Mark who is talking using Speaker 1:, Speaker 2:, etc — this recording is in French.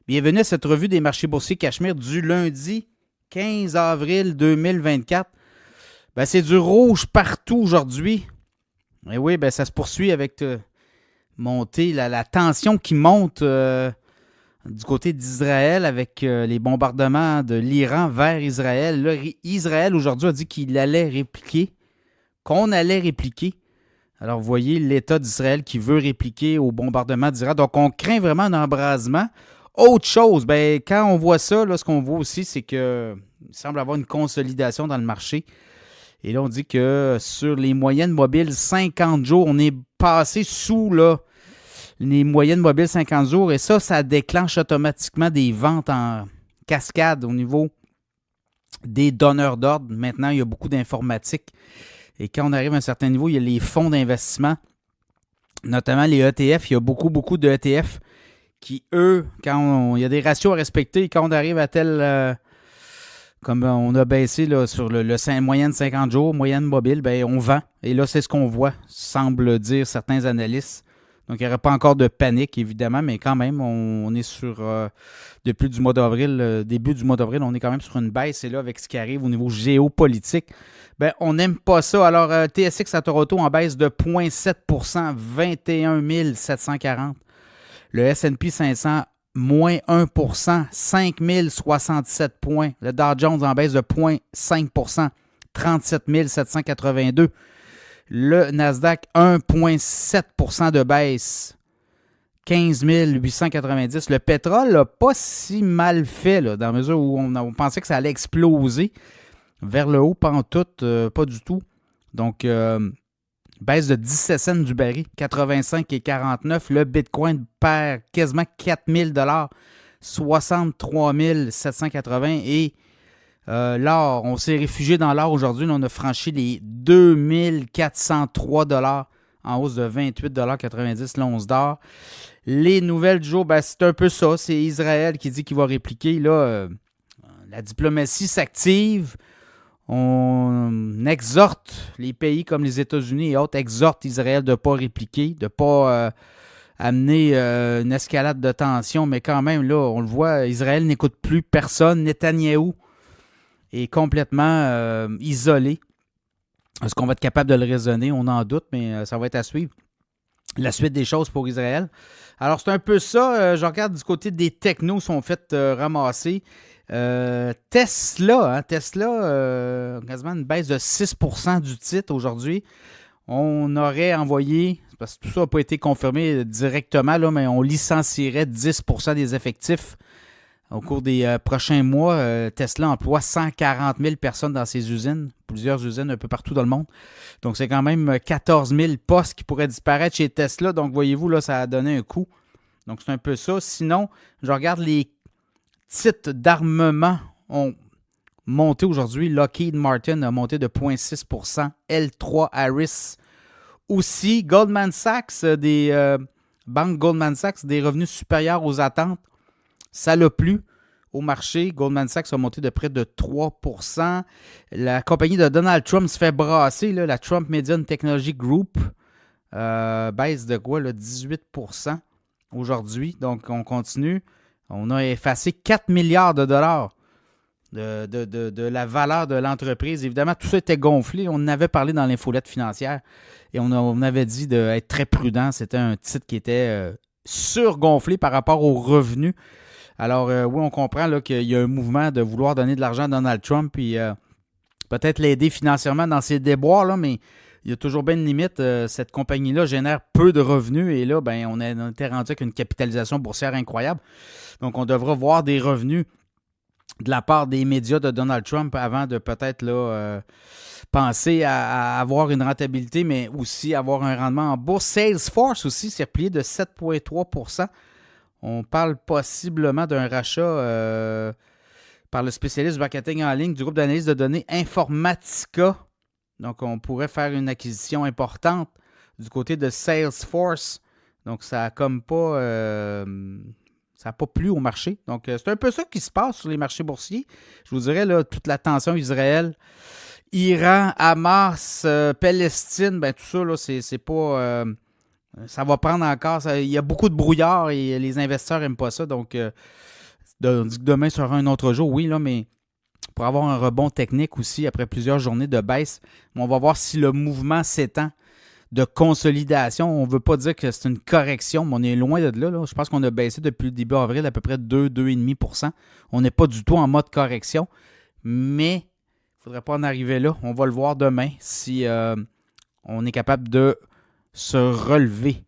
Speaker 1: Bienvenue à cette revue des marchés boursiers Cachemire du lundi 15 avril 2024. C'est du rouge partout aujourd'hui. Et oui, ça se poursuit avec la tension qui monte du côté d'Israël avec les bombardements de l'Iran vers Israël. Là, Israël aujourd'hui a dit qu'on allait répliquer. Alors, vous voyez l'État d'Israël qui veut répliquer au bombardement d'Iran. Donc, on craint vraiment un embrasement. Autre chose, quand on voit ça, là, ce qu'on voit aussi, c'est qu'il semble avoir une consolidation dans le marché. Et là, on dit que sur les moyennes mobiles 50 jours, on est passé sous les moyennes mobiles 50 jours. Et ça déclenche automatiquement des ventes en cascade au niveau des donneurs d'ordre. Maintenant, il y a beaucoup d'informatique. Et quand on arrive à un certain niveau, il y a les fonds d'investissement, notamment les ETF. Il y a beaucoup de ETF qui, eux, il y a des ratios à respecter. Quand on arrive à comme on a baissé là, sur le moyenne 50 jours, moyenne mobile, on vend. Et là, c'est ce qu'on voit, semble dire certains analystes. Donc, il n'y aurait pas encore de panique, évidemment, mais quand même, on est sur, depuis du mois d'avril, début du mois d'avril, on est quand même sur une baisse. Et là, avec ce qui arrive au niveau géopolitique, on n'aime pas ça. Alors, TSX à Toronto en baisse de 0,7 21 740. Le S&P 500, moins 1 5 067 points. Le Dow Jones en baisse de 0,5 37 782. Le Nasdaq, 1,7 de baisse, 15 890. Le pétrole n'a pas si mal fait, là, dans la mesure où on pensait que ça allait exploser vers le haut, pas en tout, pas du tout. Donc, baisse de 17 cents du baril, 85,49. Le Bitcoin perd quasiment 4 000 $, 63 780. Et l'or, on s'est réfugié dans l'or aujourd'hui. On a franchi les 2 403 $, en hausse de 28,90 $ l'once d'or. Les nouvelles du jour, c'est un peu ça. C'est Israël qui dit qu'il va répliquer. Là, la diplomatie s'active. On exhorte les pays comme les États-Unis et autres, exhortent Israël de ne pas répliquer, de ne pas amener une escalade de tension. Mais quand même, là, on le voit, Israël n'écoute plus personne. Netanyahou est complètement isolé. Est-ce qu'on va être capable de le raisonner? On en doute, mais ça va être à suivre. La suite des choses pour Israël. Alors, c'est un peu ça. Je regarde du côté des technos sont fait ramasser. Tesla, quasiment une baisse de 6% du titre aujourd'hui. On aurait envoyé, parce que tout ça n'a pas été confirmé directement, là, mais on licencierait 10% des effectifs au cours des prochains mois. Tesla emploie 140 000 personnes dans ses usines, plusieurs usines un peu partout dans le monde. Donc, c'est quand même 14 000 postes qui pourraient disparaître chez Tesla. Donc, voyez-vous, là, ça a donné un coup. Donc, c'est un peu ça. Sinon, je regarde les titres d'armement ont monté aujourd'hui. Lockheed Martin a monté de 0,6 %. L3 Harris aussi. Goldman Sachs, des banques Goldman Sachs, des revenus supérieurs aux attentes. Ça l'a plu au marché. Goldman Sachs a monté de près de 3 %. La compagnie de Donald Trump se fait brasser. Là, la Trump Media Technology Group baisse de quoi? Là, 18 % aujourd'hui. Donc, on continue. On a effacé 4 milliards de dollars de la valeur de l'entreprise. Évidemment, tout ça était gonflé. On en avait parlé dans l'infolette financière et on avait dit d'être très prudent. C'était un titre qui était surgonflé par rapport aux revenus. Alors, oui, on comprend là, qu'il y a un mouvement de vouloir donner de l'argent à Donald Trump et peut-être l'aider financièrement dans ses déboires, là, mais il y a toujours bien une limite. Cette compagnie-là génère peu de revenus et là, on était rendu avec une capitalisation boursière incroyable. Donc, on devra voir des revenus de la part des médias de Donald Trump avant de peut-être là, penser à avoir une rentabilité, mais aussi avoir un rendement en bourse. Salesforce aussi s'est replié de 7,3 %. On parle possiblement d'un rachat par le spécialiste du marketing en ligne du groupe d'analyse de données Informatica. Donc, on pourrait faire une acquisition importante du côté de Salesforce. Donc, ça n'a comme pas... ça n'a pas plu au marché. Donc, c'est un peu ça qui se passe sur les marchés boursiers. Je vous dirais, là, toute la tension Israël, Iran, Hamas, Palestine, tout ça, là, c'est pas Ça va prendre encore. Il y a beaucoup de brouillard et les investisseurs n'aiment pas ça. Donc, on dit que demain sera un autre jour, oui, là, mais pour avoir un rebond technique aussi après plusieurs journées de baisse, on va voir si le mouvement s'étend de consolidation. On ne veut pas dire que c'est une correction, mais on est loin de là. Je pense qu'on a baissé depuis le début avril à peu près 2-2,5%. On n'est pas du tout en mode correction, mais il ne faudrait pas en arriver là. On va le voir demain si on est capable de se relever